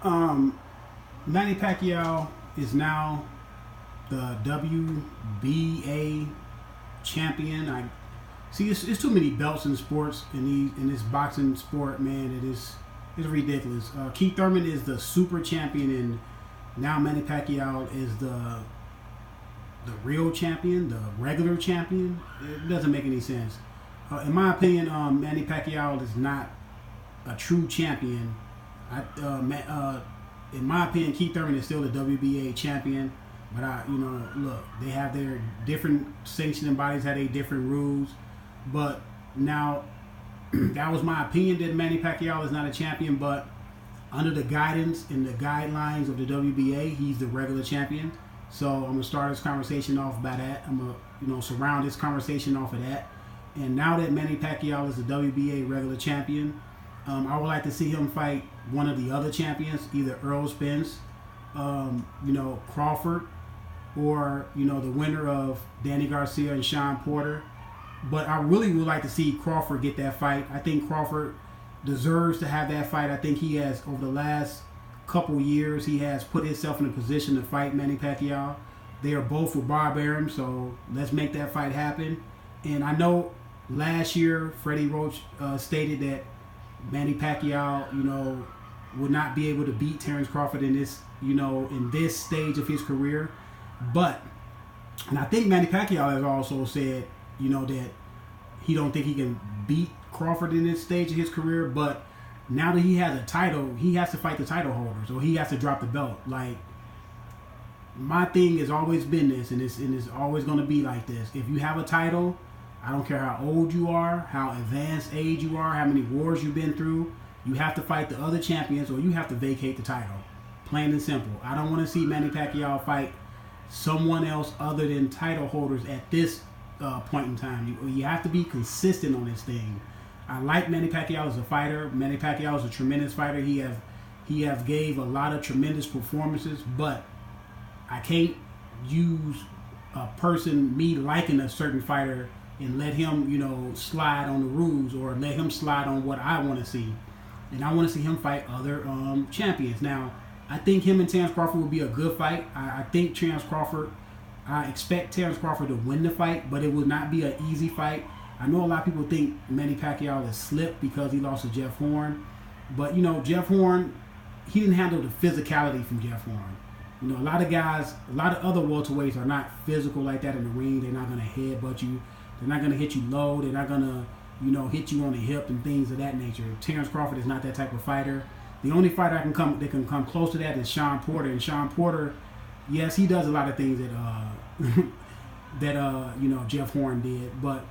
Um, Manny Pacquiao is now the WBA champion. I see it's too many belts in sports in this boxing sport, man. It's ridiculous. Keith Thurman is the super champion, and now Manny Pacquiao is the real champion, the regular champion. It doesn't make any sense. In my opinion, Manny Pacquiao is not a true champion. In my opinion, Keith Thurman is still the WBA champion. But look, they have their different sanctioning bodies, have their different rules. But now, that was my opinion that Manny Pacquiao is not a champion. But under the guidance and the guidelines of the WBA, he's the regular champion. So I'm gonna start this conversation off by that. I'm gonna surround this conversation off of that. And now that Manny Pacquiao is the WBA regular champion, I would like to see him fight one of the other champions, either Errol Spence, Crawford, or the winner of Danny Garcia and Sean Porter. But I really would like to see Crawford get that fight. I think Crawford deserves to have that fight. I think he has, over the last couple years, he has put himself in a position to fight Manny Pacquiao. They are both with barbarians, so let's make that fight happen. And I know last year Freddie Roach stated that Manny Pacquiao, would not be able to beat Terrence Crawford in this, in this stage of his career. And I think Manny Pacquiao has also said, that he don't think he can beat Crawford in this stage of his career. But now that he has a title, he has to fight the title holders, or he has to drop the belt. Like, my thing has always been this, and it's always going to be like this. If you have a title, I don't care how old you are, how advanced age you are, how many wars you've been through, you have to fight the other champions, or you have to vacate the title. Plain and simple. I don't want to see Manny Pacquiao fight someone else other than title holders at this point in time. You have to be consistent on this thing. I like Manny Pacquiao as a fighter. Manny Pacquiao is a tremendous fighter. He have gave a lot of tremendous performances, but I can't use a person, me liking a certain fighter, and let him, slide on the rules, or let him slide on what I want to see. And I want to see him fight other champions. Now, I think him and Terrence Crawford will be a good fight. I expect Terrence Crawford to win the fight, but it will not be an easy fight. I know a lot of people think Manny Pacquiao has slipped because he lost to Jeff Horn. But, Jeff Horn, he didn't handle the physicality from Jeff Horn. A lot of other welterweights are not physical like that in the ring. They're not going to headbutt you. They're not going to hit you low. They're not going to, hit you on the hip and things of that nature. Terrence Crawford is not that type of fighter. The only fighter that can come close to that is Sean Porter. And Sean Porter, yes, he does a lot of things that Jeff Horn did. But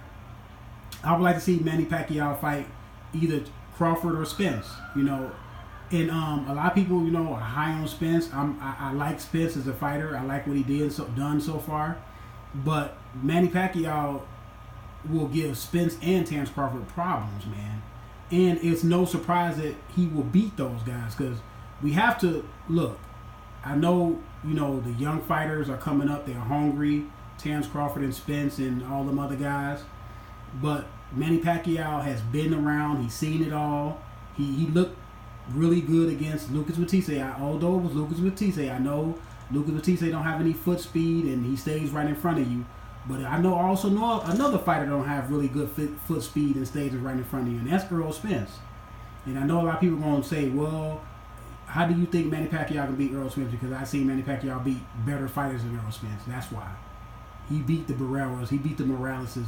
I would like to see Manny Pacquiao fight either Crawford or Spence. And a lot of people, are high on Spence. I like Spence as a fighter. I like what he done so far. But Manny Pacquiao will give Spence and Terrence Crawford problems, man. And it's no surprise that he will beat those guys, because we have to look. I know, the young fighters are coming up. They're hungry. Terrence Crawford and Spence and all them other guys. But Manny Pacquiao has been around. He's seen it all. He looked really good against Lucas Batiste. Although it was Lucas Batiste, I know Lucas Batiste don't have any foot speed, and he stays right in front of you. But I also know another fighter don't have really good foot speed and stays right in front of you, and that's Errol Spence. And I know a lot of people are going to say, well, how do you think Manny Pacquiao can beat Errol Spence? Because I've seen Manny Pacquiao beat better fighters than Errol Spence. That's why. He beat the Barreras. He beat the Moraleses.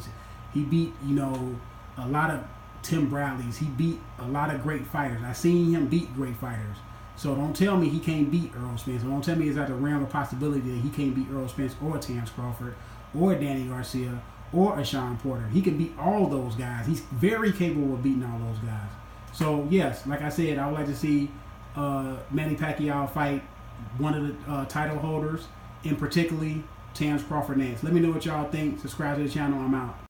He beat, a lot of Tim Bradleys. He beat a lot of great fighters. I've seen him beat great fighters. So don't tell me he can't beat Errol Spence. Don't tell me it's at the realm of possibility that he can't beat Errol Spence or Terrence Crawford or Danny Garcia or a Sean Porter. He can beat all those guys. He's very capable of beating all those guys. So, yes, like I said, I would like to see Manny Pacquiao fight one of the title holders, and particularly Terrence Crawford next. Let me know what y'all think. Subscribe to the channel. I'm out.